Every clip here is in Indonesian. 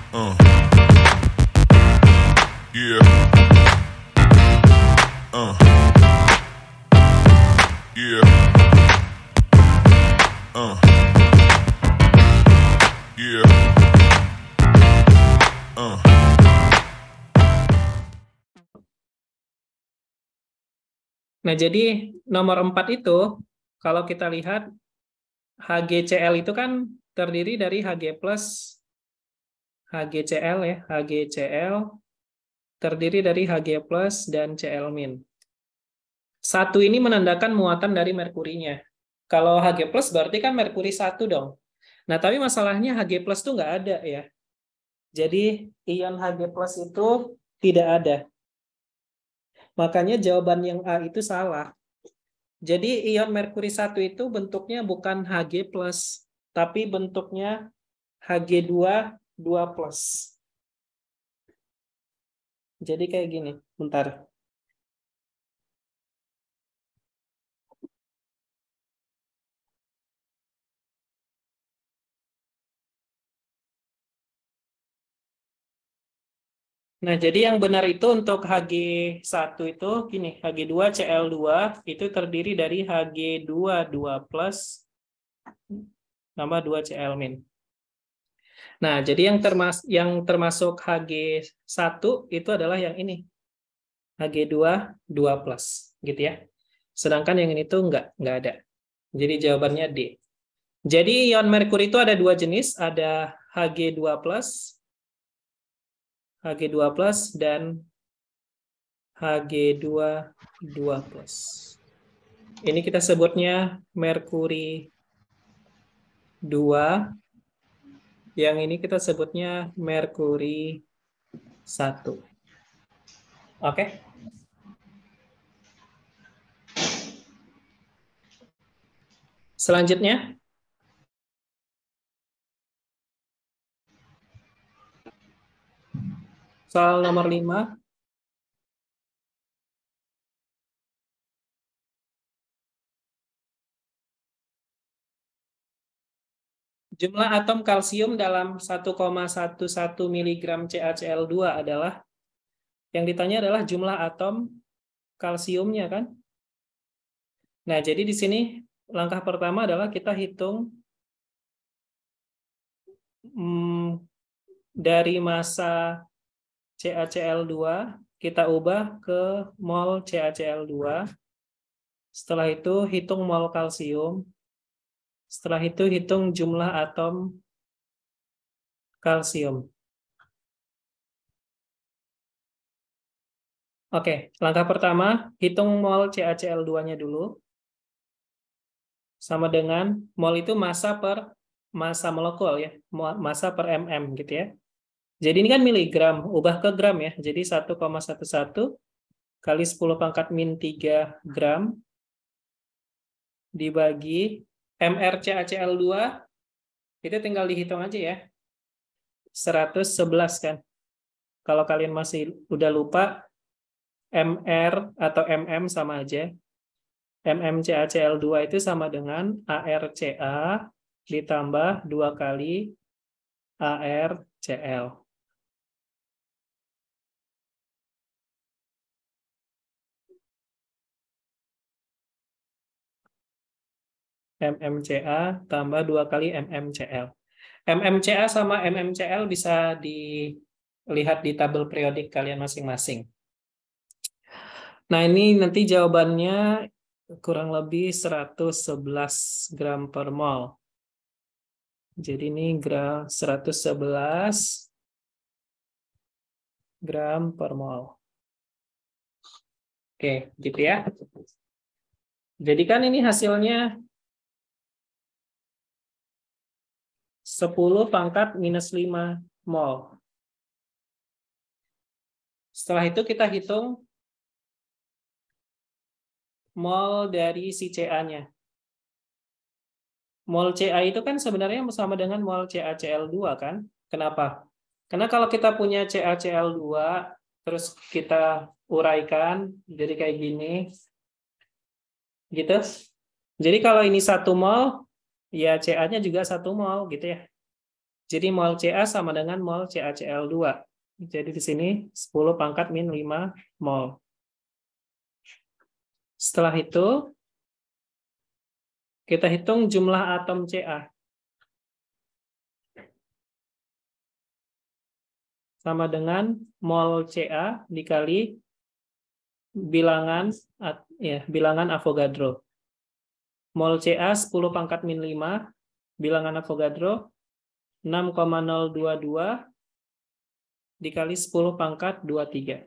Yeah. Yeah. Yeah. Nah, jadi nomor 4 itu, kalau kita lihat, HgCl itu kan terdiri dari Hg plus, HgCl ya, HgCl terdiri dari Hg plus dan Cl min. Satu ini menandakan muatan dari merkurinya. Kalau Hg plus berarti kan merkuri 1 dong. Nah, tapi masalahnya Hg plus itu nggak ada ya. Jadi ion Hg plus itu tidak ada. Makanya jawaban yang A itu salah. Jadi ion merkuri 1 itu bentuknya bukan Hg+, tapi bentuknya Hg2 2+. Jadi kayak gini, bentar. Nah, jadi yang benar itu untuk Hg1 itu gini, Hg2Cl2 itu terdiri dari Hg2 2+ tambah 2Cl min. Nah, jadi yang termasuk Hg1 itu adalah yang ini. Hg2 2+, gitu ya. Sedangkan yang ini tuh nggak ada. Jadi jawabannya D. Jadi ion merkuri itu ada dua jenis, ada Hg2+, dan Hg2 2+. Ini kita sebutnya merkuri 2, yang ini kita sebutnya merkuri 1. Oke? Selanjutnya, soal nomor 5. Jumlah atom kalsium dalam 1,11 mg CaCl2 adalah, yang ditanya adalah jumlah atom kalsiumnya kan? Nah, jadi di sini langkah pertama adalah kita hitung dari massa CaCl2, kita ubah ke mol CaCl2. Setelah itu hitung mol kalsium. Setelah itu hitung jumlah atom kalsium. Oke, langkah pertama, hitung mol CaCl2-nya dulu. Sama dengan mol itu massa per massa molekul ya, massa per mm gitu ya. Jadi ini kan miligram, ubah ke gram ya. Jadi 1,11 kali 10⁻³ gram dibagi mrCaCl2 itu tinggal dihitung aja ya. 111 kan. Kalau kalian masih udah lupa, mr atau mm sama aja. mmCaCl2 itu sama dengan ArCa ditambah 2 kali ArCl. mmCa tambah 2 kali mmCl. mmCa sama mmCl bisa dilihat di tabel periodik kalian masing-masing. Nah, ini nanti jawabannya kurang lebih 111 gram per mol. Jadi ini 111 gram per mol. Oke, gitu ya. Jadi kan ini hasilnya 10⁻⁵ mol. Setelah itu kita hitung mol dari si Ca-nya. Mol Ca itu kan sebenarnya sama dengan mol CaCl2 kan? Kenapa? Karena kalau kita punya CaCl2, terus kita uraikan jadi kayak gini, gitu. Jadi kalau ini 1 mol, ya Ca-nya juga 1 mol gitu ya. Jadi mol Ca sama dengan mol CaCl2. Jadi di sini 10 pangkat min 5 mol. Setelah itu, kita hitung jumlah atom Ca. Sama dengan mol Ca dikali bilangan Avogadro. Mol Ca 10 pangkat min 5, bilangan Avogadro 6,022 dikali 10 pangkat 23.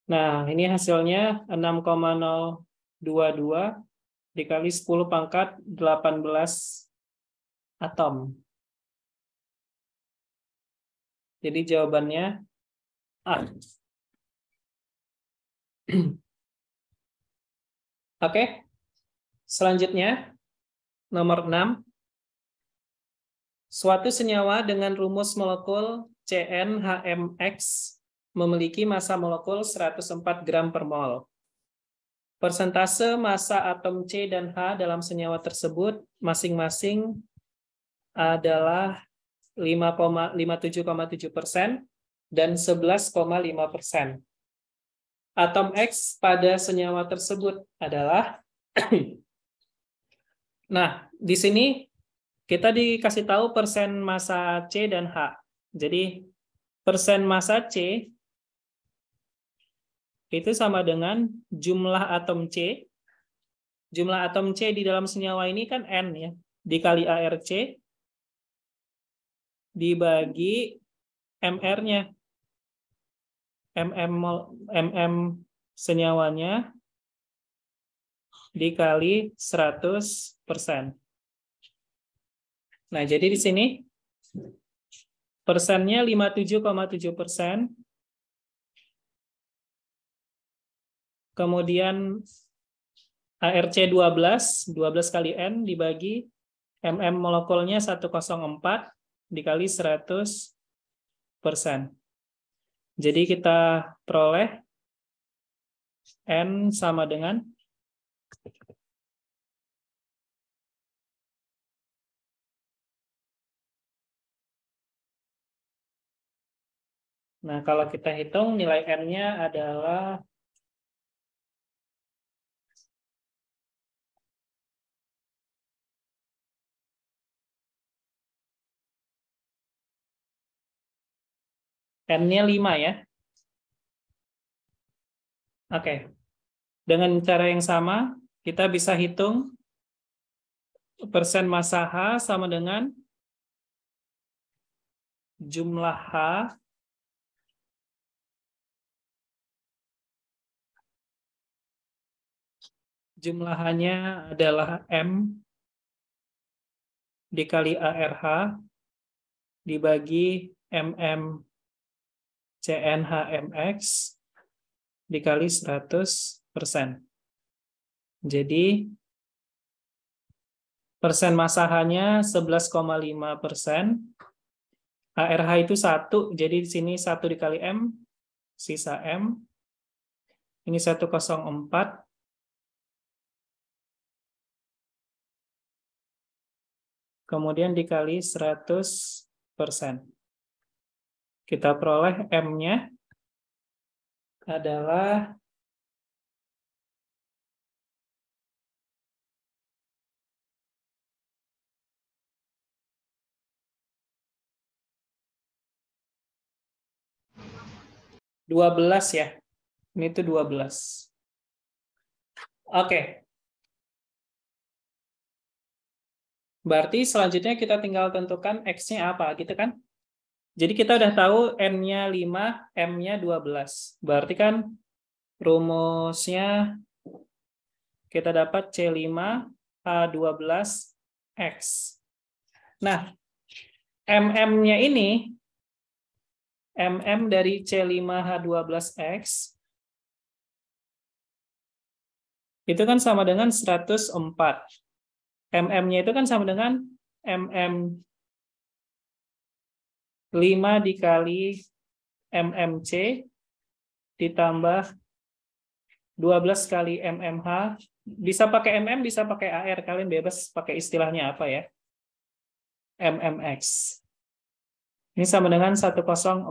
Nah, ini hasilnya 6,022 dikali 10 pangkat 18 atom. Jadi jawabannya A. Oke. Selanjutnya, nomor 6. Suatu senyawa dengan rumus molekul CnHmX memiliki massa molekul 104 gram per mol. Persentase massa atom C dan H dalam senyawa tersebut masing-masing adalah 57,7% dan 11,5%. Atom X pada senyawa tersebut adalah nah, di sini kita dikasih tahu persen massa C dan H. Jadi persen massa C itu sama dengan jumlah atom C. Jumlah atom C di dalam senyawa ini kan N ya, dikali ARC dibagi MR-nya. MM senyawanya dikali 100%. Nah, jadi di sini persennya 57,7%. Kemudian ARC 12 kali N dibagi MM molekulnya 104 dikali 100%. Jadi kita peroleh N sama dengan nah, kalau kita hitung nilai N-nya adalah N-nya 5 ya. Oke. Dengan cara yang sama, kita bisa hitung persen massa H sama dengan jumlah H jumlah H-nya adalah M dikali ARH dibagi MM CnHmX dikali 100%. Jadi persen massa H-nya 11,5%. ARH itu 1, jadi di sini 1 dikali M, sisa M. Ini 104. Kemudian dikali 100%. Kita peroleh M-nya adalah (12) ya. Ini tuh 12. Oke. Berarti selanjutnya kita tinggal tentukan X-nya apa, gitu kan? Jadi kita udah tahu N-nya 5, M-nya 12. Berarti kan rumusnya kita dapat C5H12X. Nah, MM-nya ini, MM dari C5H12X, itu kan sama dengan 104. MM-nya itu kan sama dengan MM 5 dikali MMC ditambah 12 kali MMH Bisa pakai mm, bisa pakai AR. Kalian bebas pakai istilahnya apa ya. mmx. Ini sama dengan 104.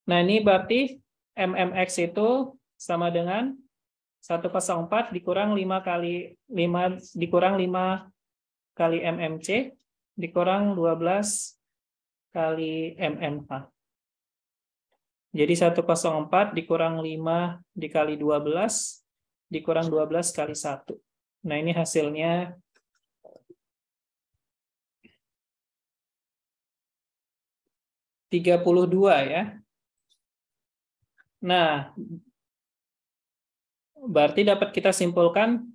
Nah, ini berarti mmx itu sama dengan 104 dikurang 5 kali 5 dikurang 5 kali mmc dikurang 12 kali mmh. Jadi 104 dikurang 5 dikali 12 dikurang 12 kali 1. Nah, ini hasilnya 32 ya. Nah, berarti dapat kita simpulkan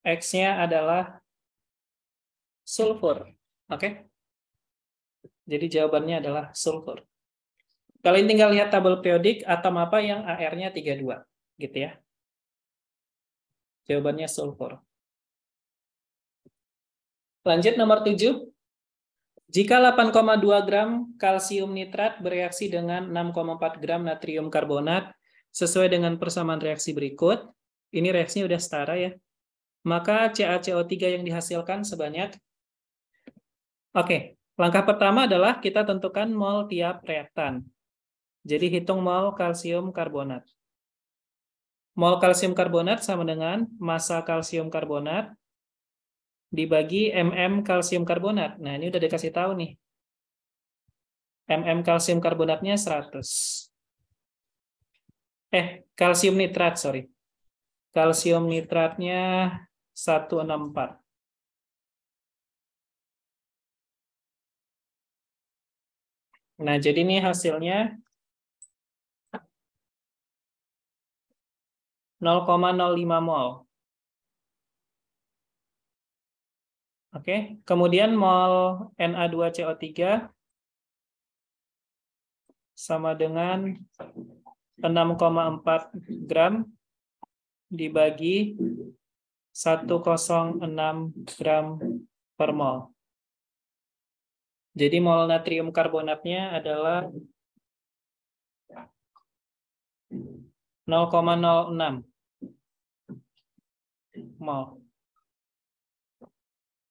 X-nya adalah sulfur. Oke? Jadi jawabannya adalah sulfur. Kalian tinggal lihat tabel periodik atom apa yang AR-nya 32, gitu ya. Jawabannya sulfur. Lanjut nomor 7. Jika 8,2 gram kalsium nitrat bereaksi dengan 6,4 gram natrium karbonat sesuai dengan persamaan reaksi berikut, ini reaksinya udah setara ya, maka CaCO3 yang dihasilkan sebanyak. Oke, langkah pertama adalah kita tentukan mol tiap reaktan. Jadi hitung mol kalsium karbonat. Mol kalsium karbonat sama dengan massa kalsium karbonat dibagi kalsium karbonat. Nah, ini udah dikasih tahu nih. Kalsium karbonatnya 100. Kalsium nitrat, sorry. Kalsium nitratnya 164. Nah, jadi ini hasilnya 0,05 mol. Oke, kemudian mol Na2CO3 sama dengan 6,4 gram dibagi 106 gram per mol. Jadi mol natrium karbonatnya adalah 0,06 mol.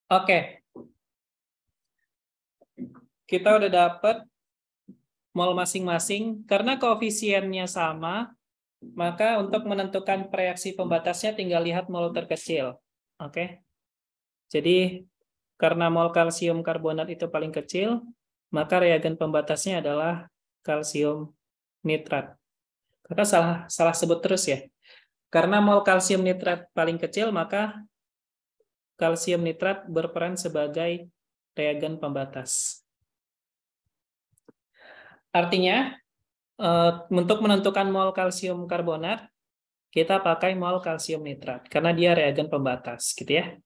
Oke. Kita udah dapat mol masing-masing. Karena koefisiennya sama, maka untuk menentukan reaksi pembatasnya tinggal lihat mol terkecil. Oke. Jadi karena mol kalsium karbonat itu paling kecil, maka reagen pembatasnya adalah kalsium nitrat. Karena salah sebut terus ya. Karena mol kalsium nitrat paling kecil, maka kalsium nitrat berperan sebagai reagen pembatas. Artinya, untuk menentukan mol kalsium karbonat, kita pakai mol kalsium nitrat, karena dia reagen pembatas, gitu ya.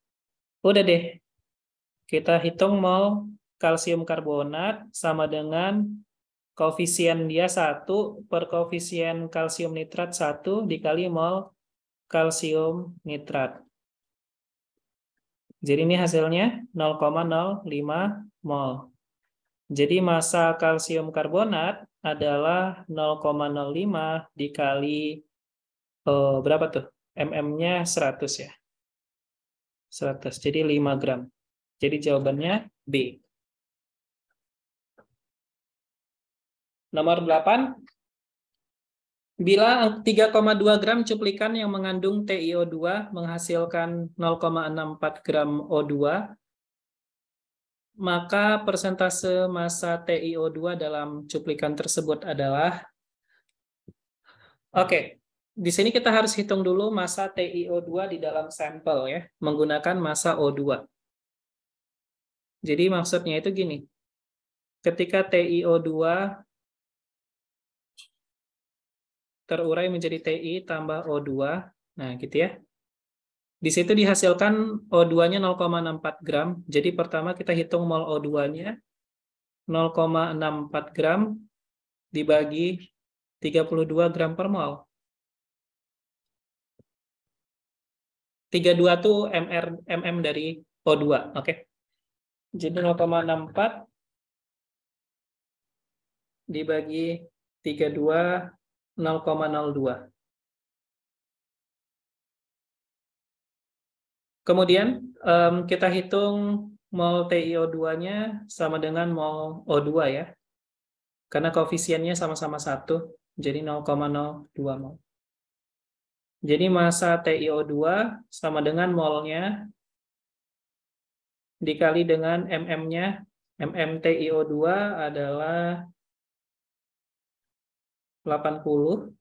Udah deh, kita hitung mol kalsium karbonat sama dengan koefisien dia 1 per koefisien kalsium nitrat 1 dikali mol kalsium nitrat. Jadi ini hasilnya 0,05 mol. Jadi massa kalsium karbonat adalah 0,05 dikali berapa tuh? MM-nya 100 ya. 100. Jadi 5 gram. Jadi jawabannya B. Nomor 8. Bila 3,2 gram cuplikan yang mengandung TiO2 menghasilkan 0,64 gram O2, maka persentase massa TiO2 dalam cuplikan tersebut adalah, oke, di sini kita harus hitung dulu massa TiO2 di dalam sampel ya, menggunakan massa O2. Jadi maksudnya itu gini, ketika TiO2 terurai menjadi Ti tambah O2, nah gitu ya. Di situ dihasilkan O2-nya 0,64 gram. Jadi pertama kita hitung mol O2-nya 0,64 gram dibagi 32 gram per mol. 32 tuh mm dari O2, oke. Jadi 0,64 dibagi 32, 0,02. Kemudian kita hitung mol TiO2-nya sama dengan mol O2 ya. Karena koefisiennya sama-sama 1, jadi 0,02 mol. Jadi massa TiO2 sama dengan molnya dikali dengan mm-nya. TiO2 adalah 80.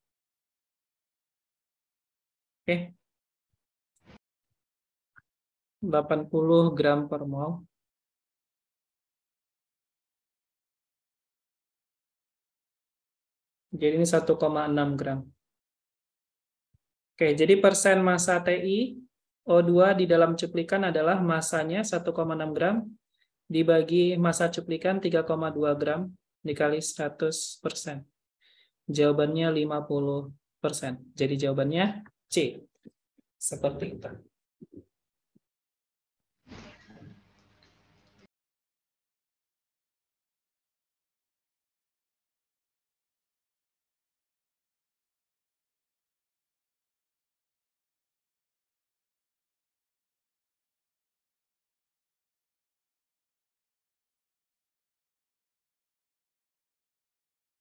Oke. 80 gram per mol. Jadi ini 1,6 gram. Oke, jadi persen massa TiO2 di dalam cuplikan adalah massanya 1,6 gram dibagi massa cuplikan 3,2 gram dikali 100%. Jawabannya 50%. Jadi jawabannya C. Seperti itu.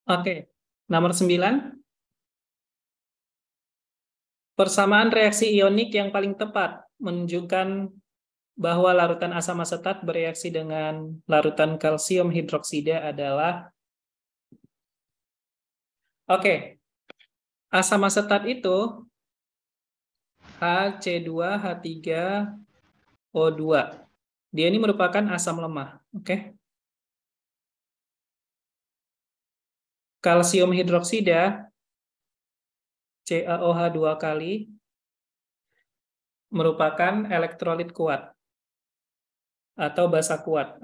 Oke, nomor 9. Persamaan reaksi ionik yang paling tepat menunjukkan bahwa larutan asam asetat bereaksi dengan larutan kalsium hidroksida adalah asam asetat itu HC2H3O2. Dia ini merupakan asam lemah, Kalsium hidroksida CaOH 2 kali merupakan elektrolit kuat atau basa kuat,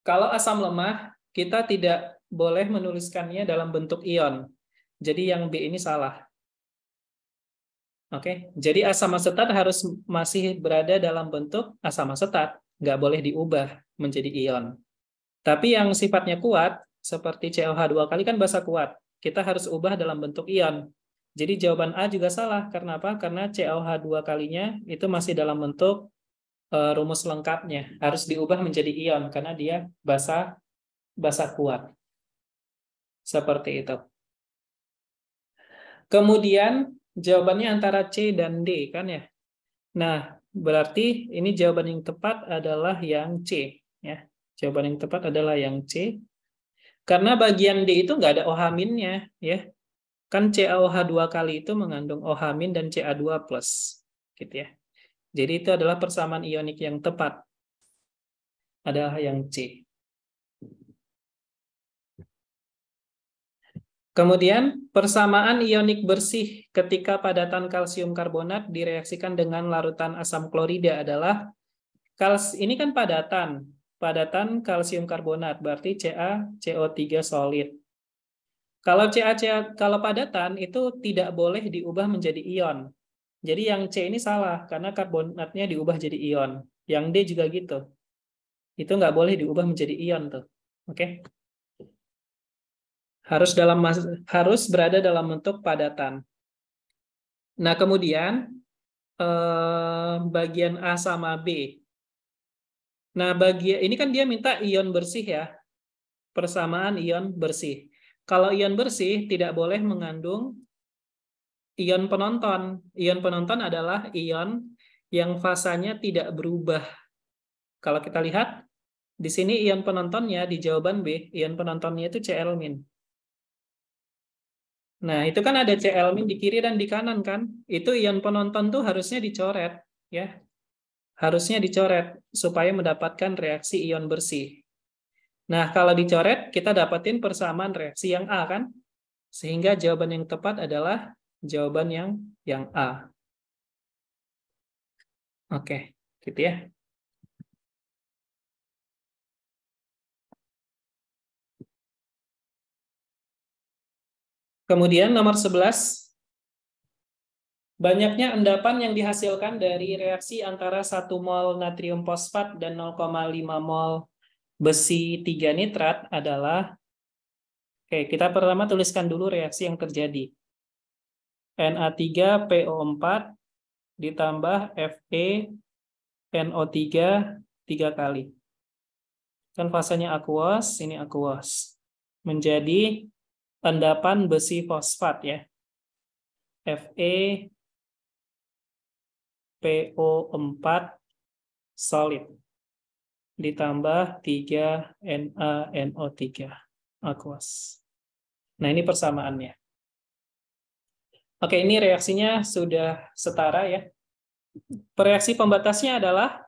Kalau asam lemah, kita tidak boleh menuliskannya dalam bentuk ion. Jadi yang B ini salah. Jadi asam asetat harus masih berada dalam bentuk asam asetat, nggak boleh diubah menjadi ion. Tapi yang sifatnya kuat, seperti CaOH 2 kali kan basa kuat, kita harus ubah dalam bentuk ion. Jadi jawaban A juga salah, karena apa? Karena CaOH 2 kalinya itu masih dalam bentuk rumus lengkapnya, harus diubah menjadi ion, karena dia basa kuat. Seperti itu. Kemudian jawabannya antara C dan D kan ya. Nah, berarti ini jawaban yang tepat adalah yang C ya. Jawaban yang tepat adalah yang C. Karena bagian D itu nggak ada OH-nya ya. Kan CaOH 2 kali itu mengandung OH- dan Ca2+, gitu ya. Jadi itu adalah persamaan ionik yang tepat. Adalah yang C. Kemudian, persamaan ionik bersih ketika padatan kalsium karbonat direaksikan dengan larutan asam klorida adalah, ini kan padatan kalsium karbonat, berarti CaCO3 solid. Kalau padatan itu tidak boleh diubah menjadi ion. Jadi yang C ini salah, karena karbonatnya diubah jadi ion. Yang D juga gitu. Itu nggak boleh diubah menjadi ion tuh. Harus berada dalam bentuk padatan. Nah, kemudian bagian A sama B. Nah, ini kan dia minta ion bersih ya. Persamaan ion bersih. Kalau ion bersih tidak boleh mengandung ion penonton. Ion penonton adalah ion yang fasanya tidak berubah. Kalau kita lihat, di sini ion penontonnya di jawaban B, ion penontonnya itu Cl-. Nah, itu kan ada Cl- di kiri dan di kanan kan? Itu ion penonton tuh harusnya dicoret, ya. Harusnya dicoret supaya mendapatkan reaksi ion bersih. Nah, kalau dicoret, kita dapatin persamaan reaksi yang A kan? Sehingga jawaban yang tepat adalah jawaban yang A. Oke, gitu ya. Kemudian nomor 11, banyaknya endapan yang dihasilkan dari reaksi antara 1 mol natrium fosfat dan 0,5 mol besi 3 nitrat adalah, oke, kita pertama tuliskan dulu reaksi yang terjadi. Na3PO4 ditambah FeNO3 3 kali. Kan fasenya aqueous, ini aqueous. Menjadi endapan besi fosfat ya. FePO4 solid ditambah 3 NaNO3 aqueous. Nah, ini persamaannya. Oke, ini reaksinya sudah setara ya. Reaksi pembatasnya adalah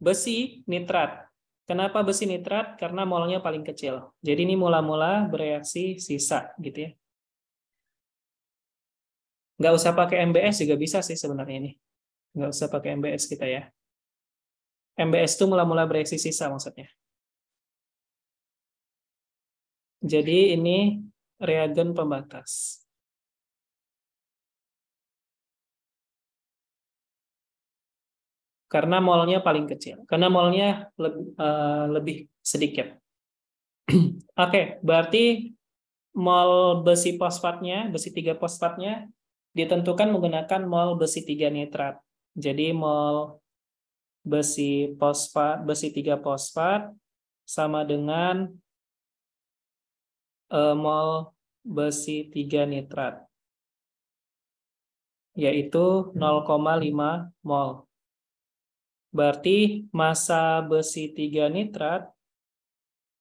besi nitrat. Kenapa besi nitrat? Karena molnya paling kecil. Jadi ini mula-mula bereaksi sisa gitu ya. Nggak usah pakai MBS juga bisa sih sebenarnya ini. Nggak usah pakai MBS kita ya. MBS itu mula-mula bereaksi sisa maksudnya. Jadi ini reagen pembatas. Karena molnya paling kecil. Karena molnya lebih sedikit. Oke, berarti mol besi fosfatnya, besi 3 fosfatnya ditentukan menggunakan mol besi 3 nitrat. Jadi mol besi fosfat, besi 3 fosfat sama dengan mol besi 3 nitrat, yaitu 0,5 mol. Berarti massa besi 3 nitrat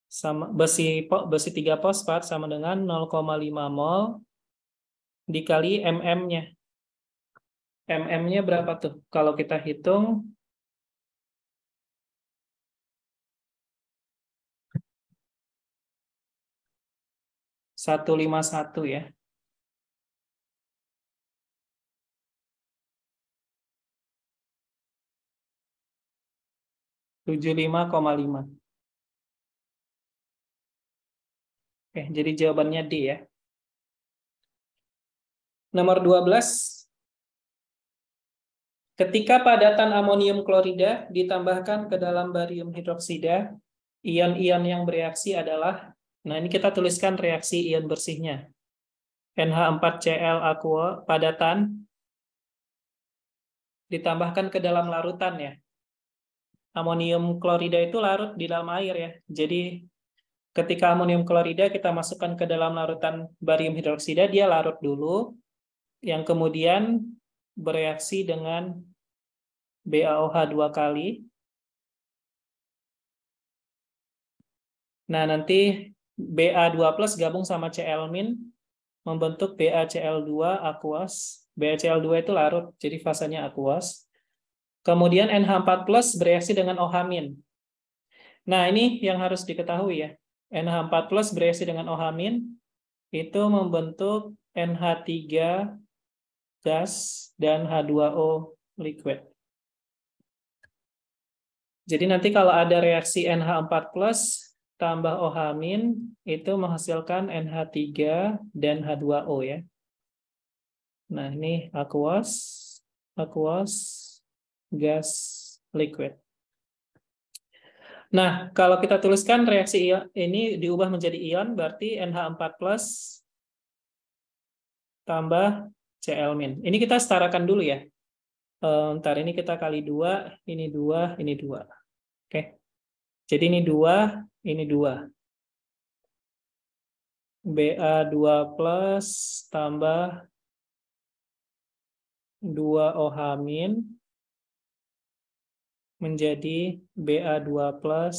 sama besi 3 fosfat sama dengan 0,5 mol dikali mm-nya. Mm-nya berapa tuh? Kalau kita hitung 151 ya. 75,5. Oke, jadi jawabannya D ya. Nomor 12. Ketika padatan amonium klorida ditambahkan ke dalam barium hidroksida, ion-ion yang bereaksi adalah, nah ini kita tuliskan reaksi ion bersihnya. NH4Cl aqua padatan ditambahkan ke dalam larutan ya. Amonium klorida itu larut di dalam air ya. Jadi ketika amonium klorida kita masukkan ke dalam larutan barium hidroksida, dia larut dulu, yang kemudian bereaksi dengan BaOH 2 kali. Nah, nanti Ba2 plus gabung sama Cl- membentuk BaCl2 aqueous. BaCl2 itu larut, jadi fasanya aqueous. Kemudian NH4 plus bereaksi dengan OH-. Nah, ini yang harus diketahui ya. NH4 plus bereaksi dengan OH- itu membentuk NH3 gas dan H2O liquid. Jadi nanti kalau ada reaksi NH4 plus tambah OH- itu menghasilkan NH3 dan H2O ya. Nah, ini aqueous, gas, liquid. Nah, kalau kita tuliskan reaksi ion ini diubah menjadi ion, berarti NH4 plus tambah Cl-. Ini kita setarakan dulu ya. Ntar ini kita kali 2, ini 2, ini 2. Oke. Jadi ini 2, ini 2. Ba2 plus tambah 2 OH- menjadi Ba2 plus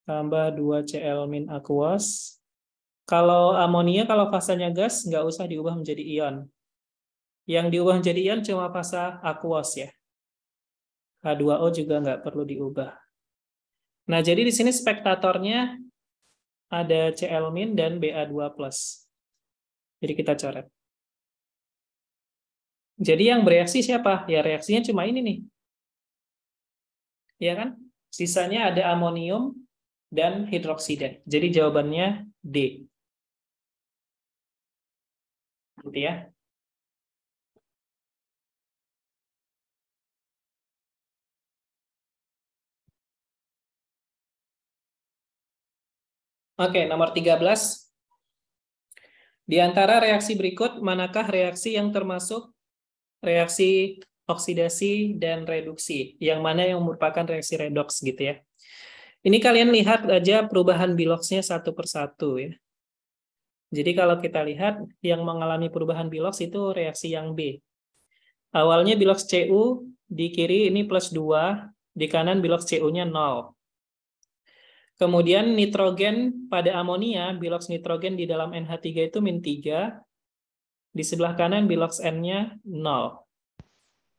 tambah 2 Cl- aqueous. Kalau amonia, kalau fasanya gas, nggak usah diubah menjadi ion. Yang diubah menjadi ion cuma fasa aqueous ya. H2O juga nggak perlu diubah. Nah, jadi di sini spektatornya ada Cl- dan Ba2 plus. Jadi kita coret. Jadi yang bereaksi siapa? Ya reaksinya cuma ini nih. Ya kan? Sisanya ada amonium dan hidroksida. Jadi jawabannya D. Gitu ya. Oke, nomor 13. Di antara reaksi berikut, manakah reaksi yang termasuk reaksi oksidasi dan reduksi? Yang mana yang merupakan reaksi redoks gitu ya. Ini kalian lihat aja perubahan biloksnya satu persatu ya. Jadi kalau kita lihat yang mengalami perubahan biloks itu reaksi yang B. Awalnya biloks Cu di kiri ini plus 2, di kanan biloks Cu-nya 0. Kemudian nitrogen pada amonia, biloks nitrogen di dalam NH3 itu min 3. Di sebelah kanan biloks N-nya 0.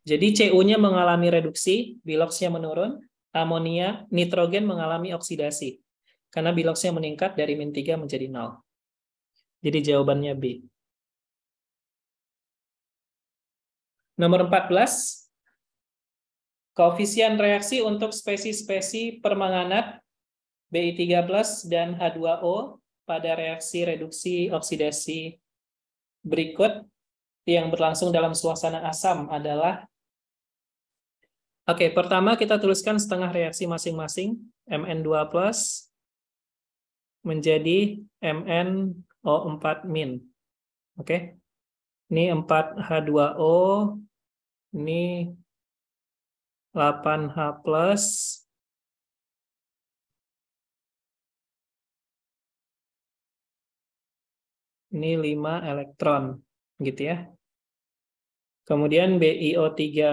Jadi Cu-nya mengalami reduksi, biloksnya menurun. Amonia, nitrogen mengalami oksidasi. Karena biloksnya meningkat dari min 3 menjadi 0. Jadi jawabannya B. Nomor 14. Koefisien reaksi untuk spesi-spesi permanganat Bi3+ dan H2O pada reaksi reduksi oksidasi berikut yang berlangsung dalam suasana asam adalah, oke, pertama kita tuliskan setengah reaksi masing-masing. Mn2+ menjadi MnO4-. Oke. Ini 4H2O, ini 8H+, ini 5 elektron, gitu ya. Kemudian BiO3-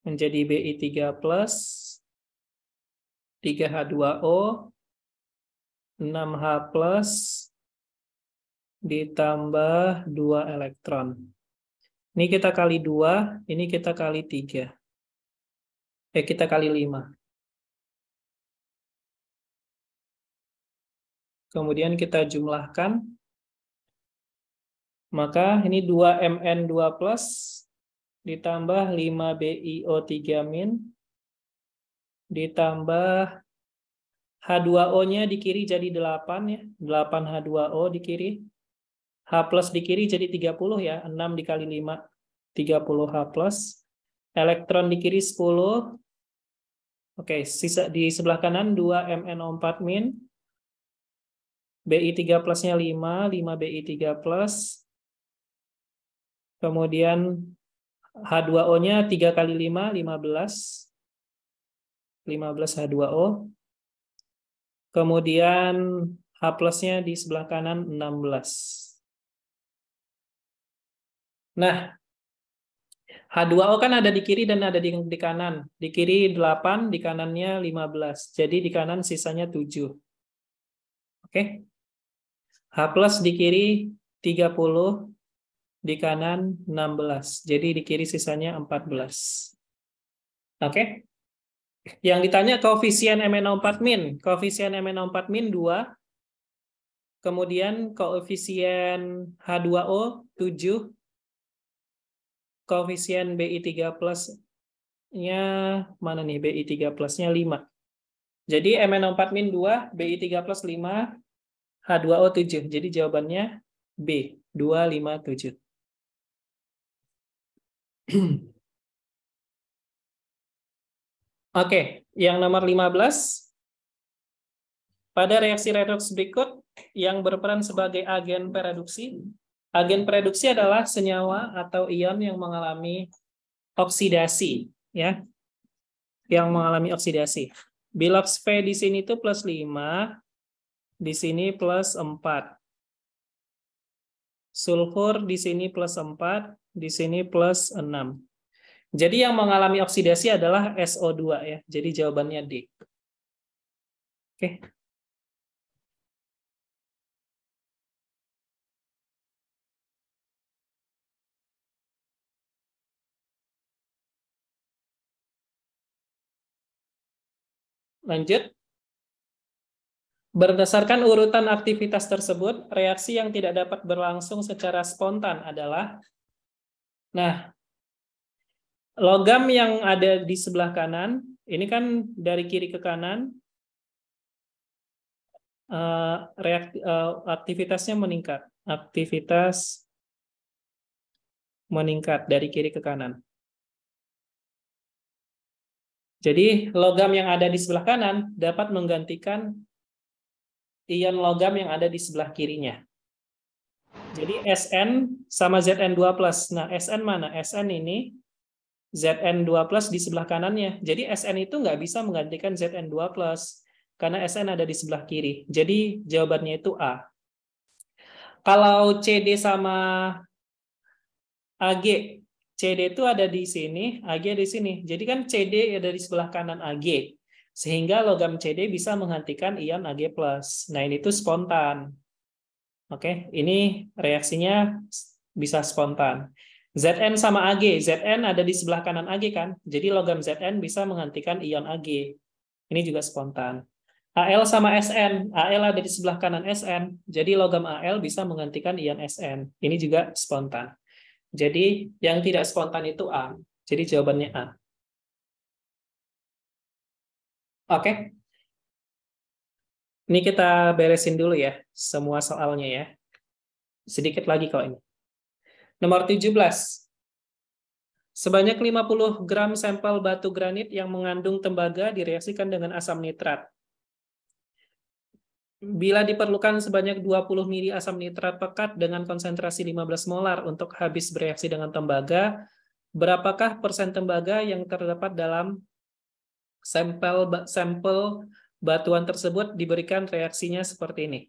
menjadi Bi3+, 3H2O, 6H+, ditambah 2 elektron. Ini kita kali 2, ini kita kali 3. Kita kali 5. Kemudian kita jumlahkan. Maka ini 2Mn2+ ditambah 5BiO3- ditambah H2O-nya di kiri jadi 8 ya. 8H2O di kiri. H+ di kiri jadi 30 ya. 6 dikali 5, 30H+. Elektron di kiri 10. Oke, sisa di sebelah kanan 2MnO4-. Bi3+-nya 5, 5Bi3+. Kemudian H2O-nya 3 kali 5, 15. 15 H2O. Kemudian H+-nya di sebelah kanan 16. Nah, H2O kan ada di kiri dan ada di kanan. Di kiri 8, di kanannya 15. Jadi di kanan sisanya 7. Oke. H+ di kiri 30, di kanan 16. Jadi di kiri sisanya 14. Oke. Yang ditanya koefisien MnO4-. Koefisien MnO4- 2. Kemudian koefisien H2O 7. Koefisien Bi3+-nya mana nih? Bi3+-nya 5. Jadi MnO4- 2, Bi3+ 5, H2O 7. Jadi jawabannya B, 2, 5, 7. Oke, yang nomor 15. Pada reaksi redoks berikut yang berperan sebagai agen pereduksi. Agen pereduksi adalah senyawa atau ion yang mengalami oksidasi, ya. Yang mengalami oksidasi. Biloks V di sini itu plus 5, di sini plus 4. Sulfur di sini plus 4, di sini plus 6. Jadi yang mengalami oksidasi adalah SO2 ya. Jadi jawabannya D. Oke. Lanjut. Berdasarkan urutan aktivitas tersebut, reaksi yang tidak dapat berlangsung secara spontan adalah, nah, logam yang ada di sebelah kanan, ini kan dari kiri ke kanan, aktivitasnya meningkat. Aktivitas meningkat dari kiri ke kanan. Jadi logam yang ada di sebelah kanan dapat menggantikan ion logam yang ada di sebelah kirinya. Jadi Sn sama Zn2+. Nah, Sn mana? Sn ini Zn2+ di sebelah kanannya. Jadi Sn itu nggak bisa menggantikan Zn2+, karena Sn ada di sebelah kiri. Jadi jawabannya itu A. Kalau CD sama AG, CD itu ada di sini, AG di sini. Jadi kan CD ada di sebelah kanan AG. Sehingga logam CD bisa menggantikan ion Ag+. Nah, ini tuh spontan. Oke, ini reaksinya bisa spontan. Zn sama Ag, Zn ada di sebelah kanan Ag kan? Jadi logam Zn bisa menggantikan ion Ag. Ini juga spontan. Al sama Sn, Al ada di sebelah kanan Sn, jadi logam Al bisa menggantikan ion Sn. Ini juga spontan. Jadi yang tidak spontan itu A. Jadi jawabannya A. Oke. Ini kita beresin dulu ya, semua soalnya ya. Sedikit lagi kok ini. Nomor 17. Sebanyak 50 gram sampel batu granit yang mengandung tembaga direaksikan dengan asam nitrat. Bila diperlukan sebanyak 20 mili asam nitrat pekat dengan konsentrasi 15 molar untuk habis bereaksi dengan tembaga, berapakah persen tembaga yang terdapat dalam sampel batuan tersebut diberikan reaksinya seperti ini.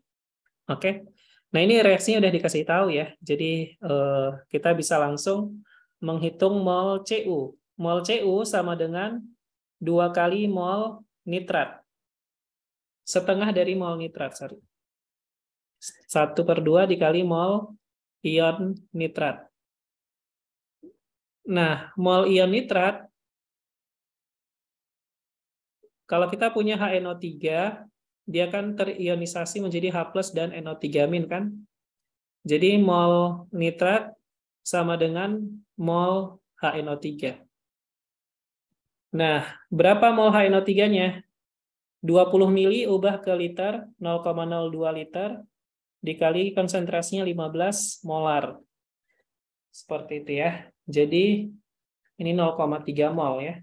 Oke. Nah, ini reaksinya udah dikasih tahu ya. Jadi kita bisa langsung menghitung mol Cu. Mol Cu sama dengan 2 kali mol nitrat. Setengah dari mol nitrat, sorry. 1/2 dikali mol ion nitrat. Nah, mol ion nitrat, kalau kita punya HNO3, dia kan terionisasi menjadi H+ dan NO3- kan? Jadi mol nitrat sama dengan mol HNO3. Nah, berapa mol HNO3-nya? 20 mili ubah ke liter, 0,02 liter, dikali konsentrasinya 15 molar. Seperti itu ya. Jadi, ini 0,3 mol ya.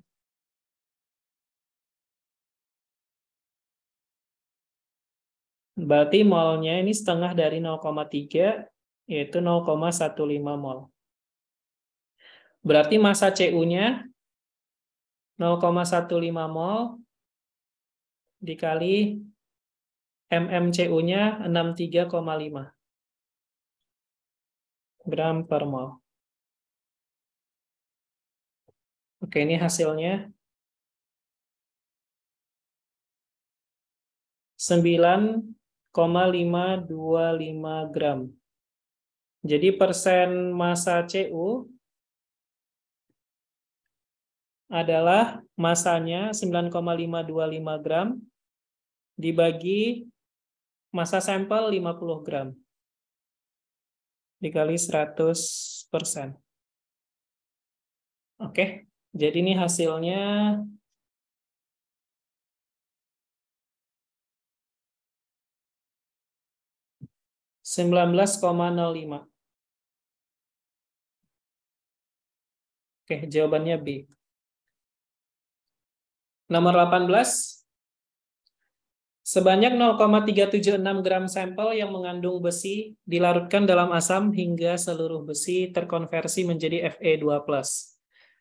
Berarti molnya ini setengah dari 0,3, yaitu 0,15 mol. Berarti massa Cu-nya 0,15 mol dikali mmCu-nya 63,5 gram per mol. Oke, ini hasilnya 9,525 gram. Jadi persen massa Cu adalah massanya 9,525 gram dibagi massa sampel 50 gram dikali 100%. Oke, jadi ini hasilnya 19,05. Oke, jawabannya B. Nomor 18. Sebanyak 0,376 gram sampel yang mengandung besi dilarutkan dalam asam hingga seluruh besi terkonversi menjadi Fe2+.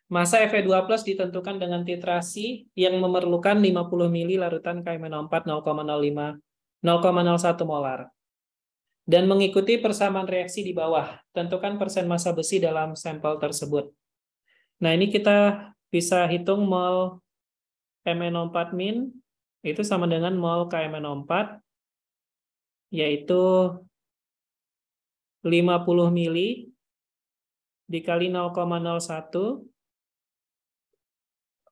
Massa Fe2+ ditentukan dengan titrasi yang memerlukan 50 mili larutan KMNO4 0,01 molar. Dan mengikuti persamaan reaksi di bawah. Tentukan persen massa besi dalam sampel tersebut. Nah, ini kita bisa hitung mol MnO4- itu sama dengan mol KMNO4, yaitu 50 mili dikali 0,01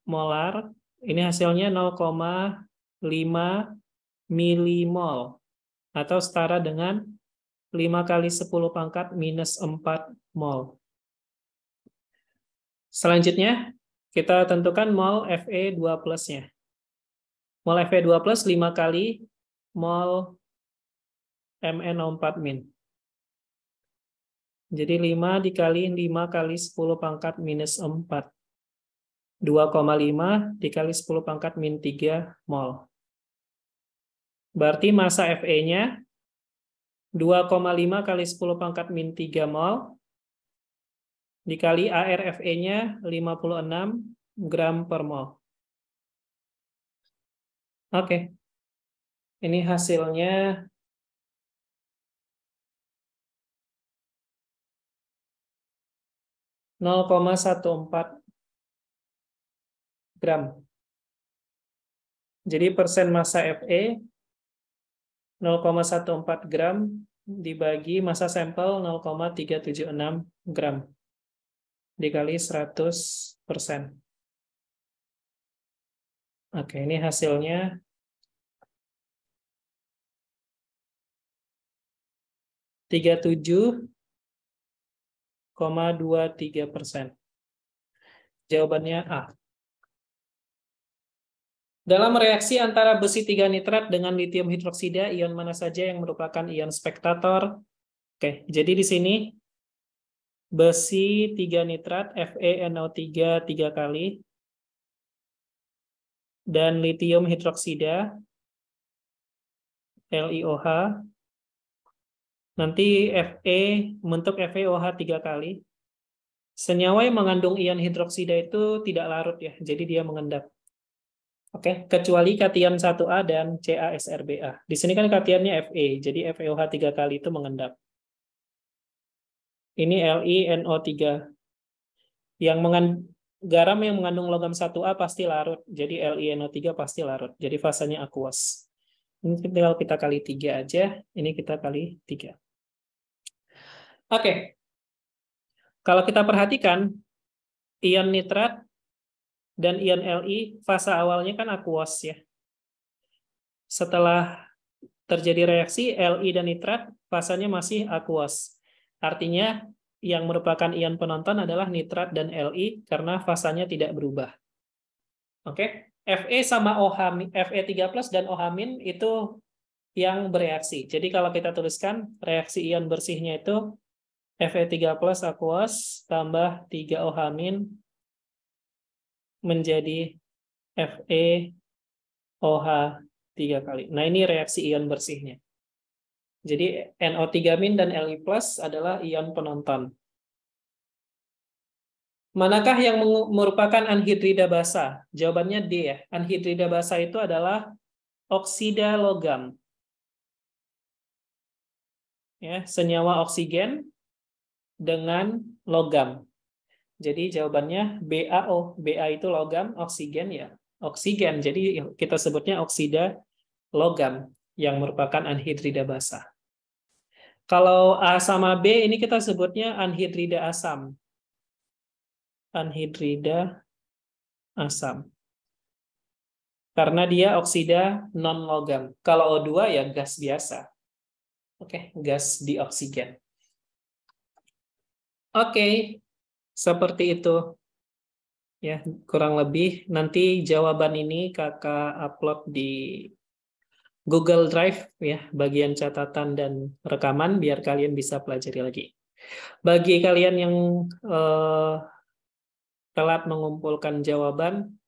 molar. Ini hasilnya 0,5 milimol, atau setara dengan 5 kali 10 pangkat minus 4 mol. Selanjutnya, kita tentukan mol Fe2+-nya. Mol Fe2+ 5 kali mol MnO4-. Jadi 5 dikali 5 kali 10 pangkat minus 4. 2,5 dikali 10 pangkat min 3 mol. Berarti massa Fe-nya 2,5 kali 10 pangkat min 3 mol dikali ArFe-nya 56 gram per mol. Oke. Ini hasilnya 0,14 gram. Jadi persen massa Fe 0,14 gram dibagi massa sampel 0,376 gram dikali 100%. Oke, ini hasilnya 37,23%. Jawabannya A. Dalam reaksi antara besi 3 nitrat dengan litium hidroksida, ion mana saja yang merupakan ion spektator? Oke, jadi di sini besi 3 nitrat FeNO3 3 kali dan litium hidroksida LiOH nanti Fe membentuk FeOH 3 kali. Senyawa yang mengandung ion hidroksida itu tidak larut ya, jadi dia mengendap. Oke, kecuali kation 1A dan CaSrBa. Di sini kan kationnya Fe, jadi FeOH 3 kali itu mengendap. Ini LiNO3. Garam yang mengandung logam 1A pasti larut, jadi LiNO3 pasti larut. Jadi fasanya aqueous. Ini tinggal kita kali 3 aja, ini kita kali 3. Oke. Kalau kita perhatikan, ion nitrat dan ion Li, fasa awalnya kan aqueous ya. Setelah terjadi reaksi, Li dan nitrat, fasanya masih aqueous. Artinya, yang merupakan ion penonton adalah nitrat dan Li karena fasanya tidak berubah. Oke, Fe sama OH, Fe3+ dan OH- itu yang bereaksi. Jadi kalau kita tuliskan reaksi ion bersihnya itu Fe3+ aqueous tambah 3OH- menjadi FeOH 3 kali. Nah, ini reaksi ion bersihnya. Jadi NO3- dan Li+ adalah ion penonton. Manakah yang merupakan anhidrida basa? Jawabannya D ya. Anhidrida basa itu adalah oksida logam. Ya, senyawa oksigen dengan logam. Jadi jawabannya BaO. Ba itu logam, oksigen ya. Oksigen. Jadi kita sebutnya oksida logam yang merupakan anhidrida basa. Kalau A sama B ini kita sebutnya anhidrida asam. Anhidrida asam. Karena dia oksida non-logam. Kalau O2 ya gas biasa. Oke, gas dioksigen. Oke, seperti itu. Ya, kurang lebih nanti jawaban ini Kakak upload di Google Drive ya, bagian catatan dan rekaman biar kalian bisa pelajari lagi. Bagi kalian yang telat mengumpulkan jawaban,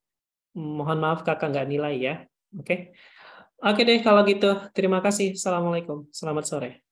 mohon maaf Kakak nggak nilai ya. Oke. Oke deh kalau gitu. Terima kasih. Assalamualaikum. Selamat sore.